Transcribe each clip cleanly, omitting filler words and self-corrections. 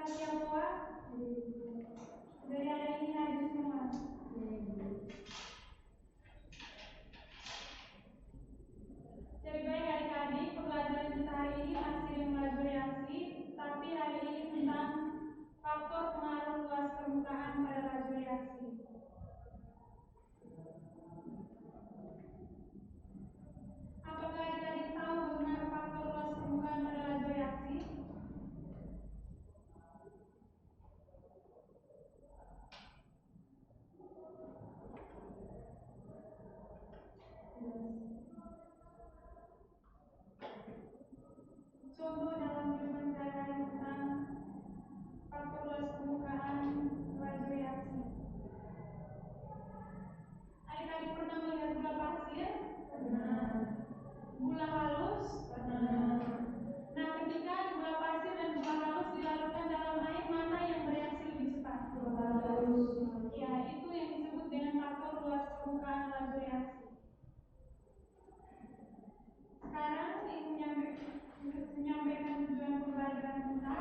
Tionghoa? Dari hari ini hadir semua. Jadi baik adik-adik, pembelajaran kita hari ini masih dengan laju reaksi, tapi hari ini tentang faktor pengaruh luas permukaan pada laju reaksi. Apakah adik-adik tahu bagaimana faktor luas permukaan pada laju reaksi? Contoh dalam kehidupan sehari-hari tentang faktor luas permukaan laju reaksi. Adik-adik pernah melihat gula pasir? Pernah. Gula halus? Pernah. Nah, ketika gula pasir dan gula halus dilarutkan dalam air, mana yang bereaksi lebih cepat? Gula halus. Ya, itu yang disebut dengan faktor luas permukaan laju reaksi. Sekarang ingin menyampaikan tujuan pembelajaran kita.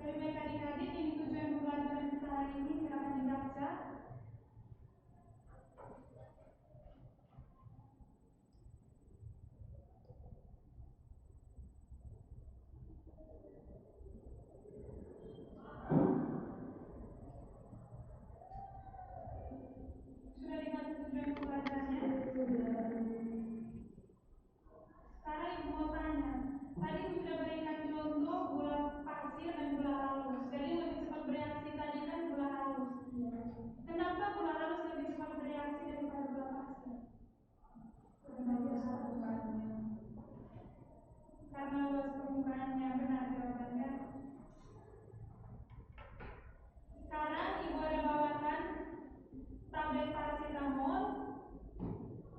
Dari baik adik-adik, ini tujuan pembelajaran kita hari ini, silakan dibaca. Sudah dibaca tujuan pembelajarannya? Sekarang ibu mau tanya, tadi sudah berikan contoh gula pasir dan gula halus. Jadi lebih cepat bereaksi tadi kan gula halus. Kenapa gula halus lebih cepat bereaksi daripada gula pasir? Karena luas permukaannya, benar jawabannya. Sekarang ibu ada bawakan tablet paracetamol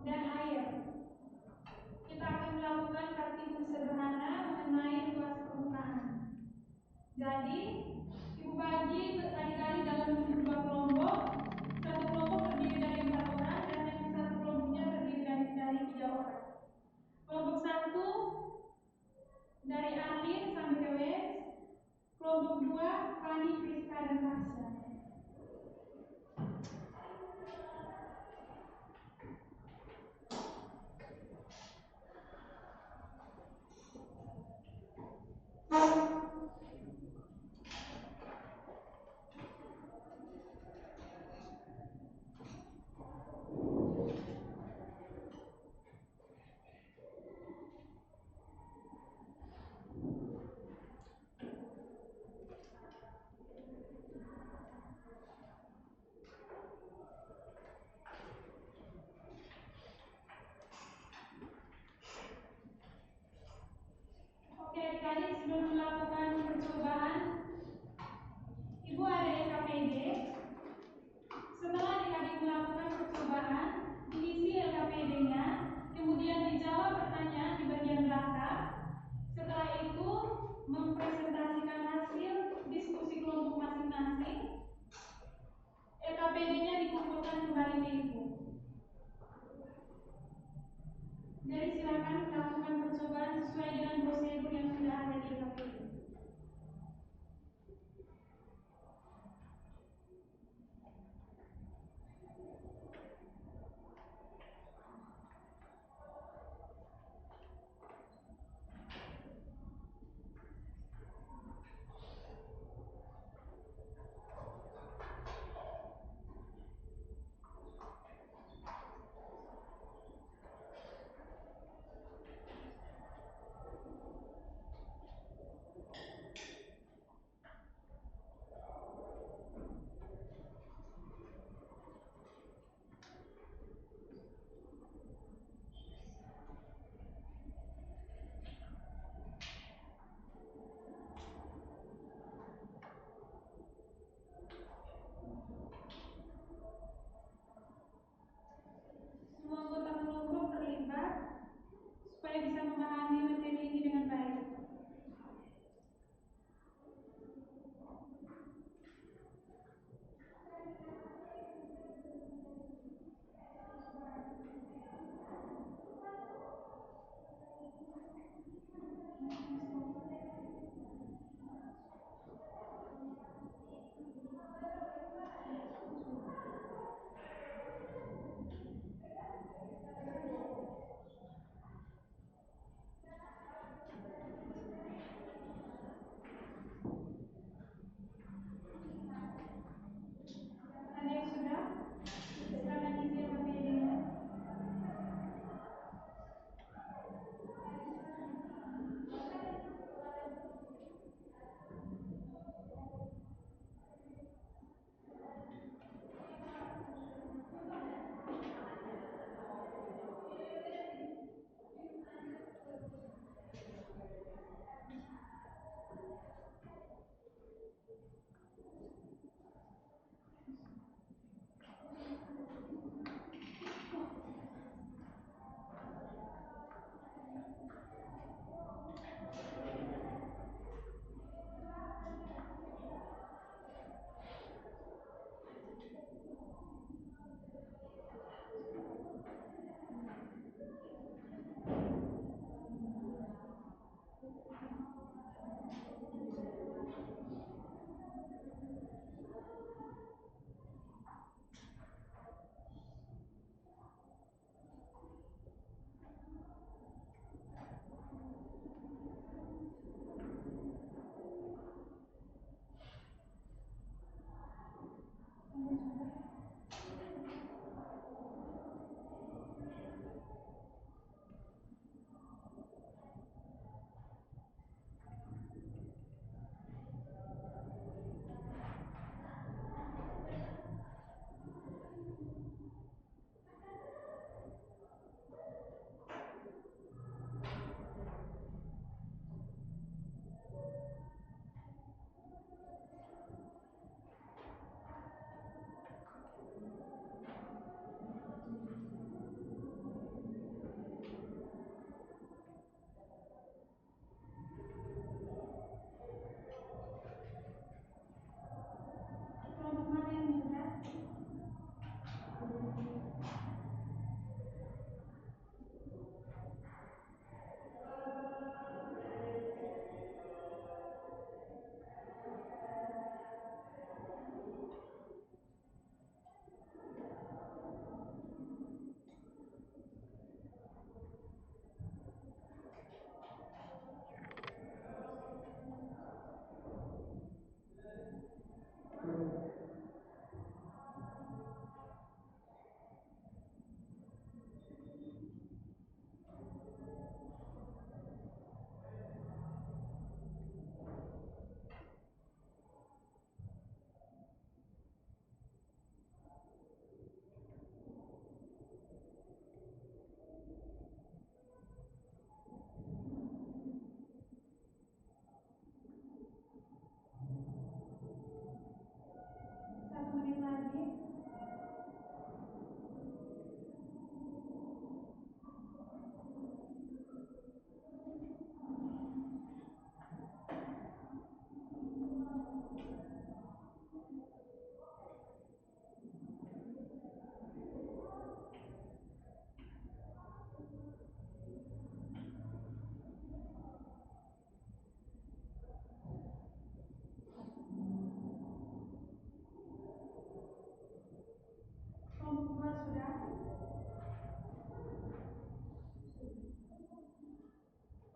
dan air. Kita akan melakukan praktikum sederhana mengenai luas permukaan. Jadi, ibu bagi adik-adik dalam dua kelompok. Satu kelompok terdiri dari 4 orang dan yang satu kelompoknya terdiri dari 3 orang. Kelompok 1 dari Arlin sampai ke Wes. Kelompok 2 Fani, Priska, dan Tasya.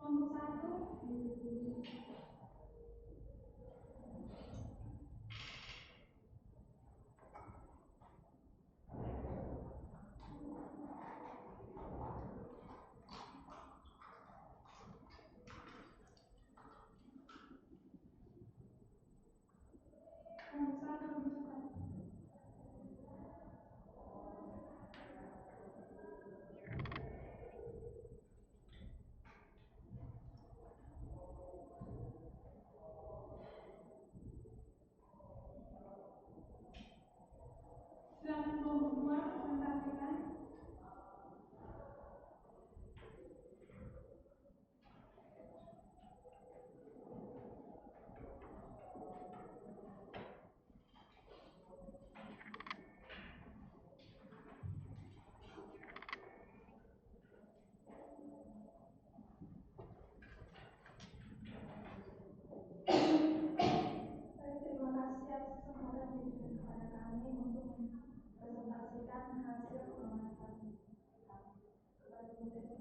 Kelompok 1. Kelompok 1 lebih cepat. Silakan kelompok 2 presentasikan. Terima kasih atas kesempatan yang diberikan kepada kami untuk mempresentasikan hasil pengamatan kepada komite.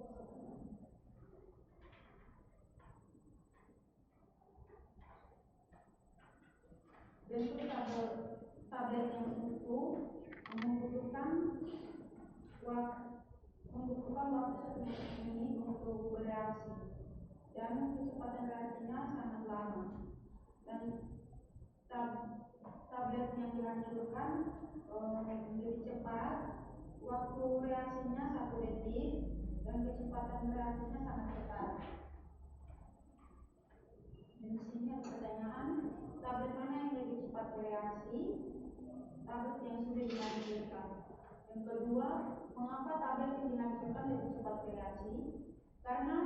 Bentuk tablet yang utuh membutuhkan waktu 1 menit untuk bereaksi dan kecepatan reaksinya sangat lama, dan tablet yang dihancurkan lebih cepat, waktu reaksinya 1 detik dan kecepatan reaksinya sangat cepat. Dan di sini ada pertanyaan, tablet mana yang lebih cepat bereaksi? Tablet yang sudah dihancurkan. Yang kedua, mengapa tablet yang dihancurkan lebih cepat bereaksi? Karena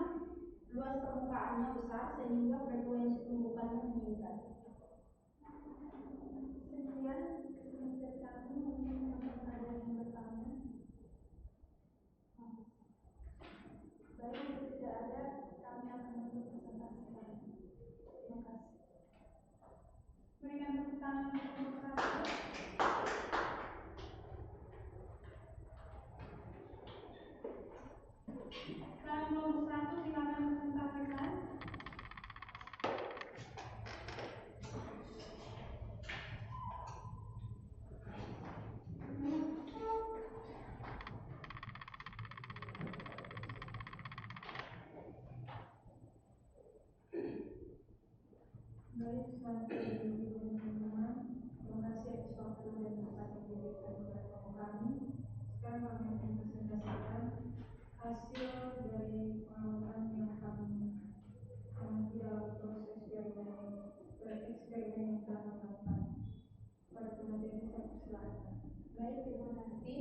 luas permukaannya besar sehingga frekuensi tumbukannya meningkat. Sekian dari kami untuk pertanyaan yang pertama. Baik, jika tidak ada, kami akan menutup presentasi kami. Terima kasih. Berikan tepuk tangan untuk kelompok 1. Sekarang kelompok 1 silakan presentasikan. Baik, selamat pagi teman-teman. Terima kasih atas waktu dan tempat yang diberikan kepada kami. Sekarang kami akan presentasikan hasil dari pengamatan yang kami amati dalam proses eksperimen yang telah dilakukan. Pada penelitian saya persilakan. Baik, terima kasih.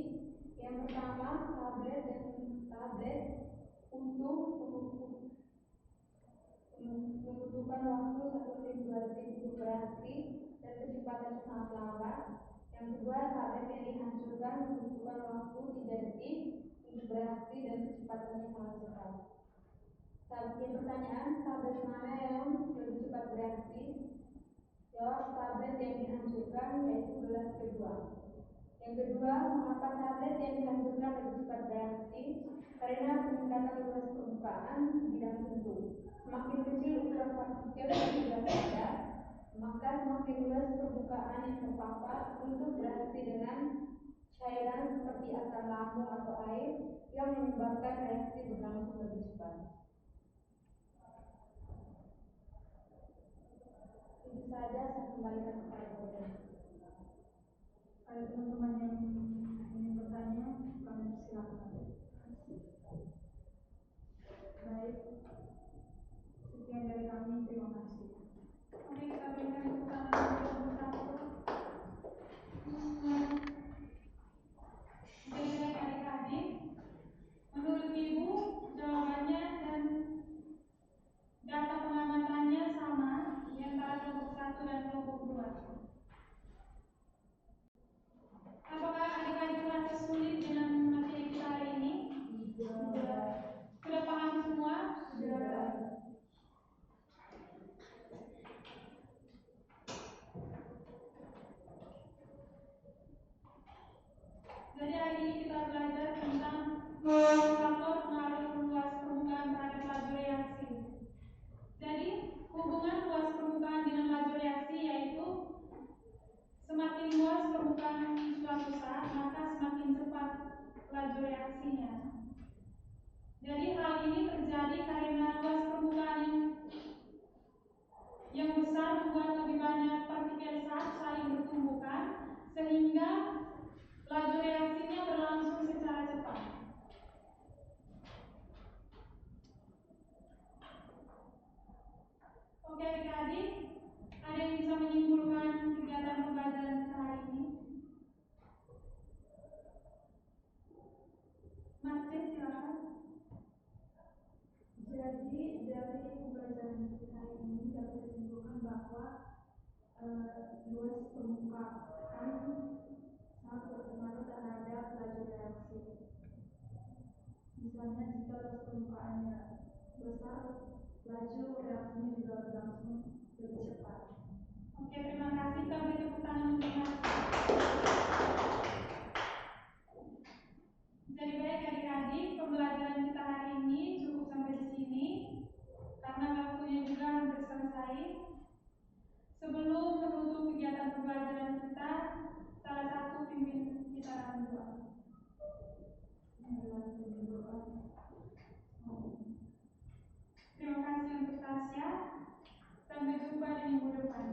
Yang pertama, tablet utuh membutuhkan waktu 1 menit 2 detik untuk bereaksi dan kecepatan sangat lambat. Yang kedua, tablet yang dihancurkan membutuhkan waktu 3 detik untuk bereaksi dan kecepatannya sangat cepat. Yang pertanyaan, tablet mana yang lebih cepat bereaksi? Jawab, tablet yang dihancurkan, yaitu gelas kedua. Yang kedua, mengapa tablet yang dihancurkan lebih cepat bereaksi? Karena peningkatan luas permukaan bidang tentu. Semakin kecil ukuran partikel yang sudah ada, maka semakin luas permukaan yang terpapar untuk bereaksi dengan cairan seperti asam lambung atau air yang menyebabkan reaksi berlangsung lebih cepat. Itu saja, saya kembalikan kepada Bapak. Ada teman-teman yang ingin bertanya, kami silakan. Baik, sekian dari kami, terima kasih. Oke, kita berikan tepuk tangan untuk satu. Jadi adik-adik, menurut Ibu jawabannya reaksinya. Jadi hal ini terjadi karena luas permukaan yang besar membuat lebih banyak partikel zat saling bertumbukan sehingga laju reaksinya berlangsung secara cepat. Oke adik-adik, ada yang bisa menyimpulkan kegiatan pembelajaran kita hari ini? Marcel, silakan. Jadi dari pembelajaran kita hari ini dapat disimpulkan bahwa luas permukaan sangat berpengaruh terhadap laju reaksi. Misalnya jika luas permukaannya besar, laju reaksinya juga berlangsung lebih cepat. Oke, terima kasih. Kita beri tepuk tangan untuk Marcel. Jadi baik adik-adik, pembelajaran kita hari ini cukup sampai di sini karena waktunya juga hampir selesai. Sebelum menutup kegiatan pembelajaran kita, salah satu pimpin kita akan berdoa. Terima kasih untuk Tasya. Sampai jumpa di minggu depan.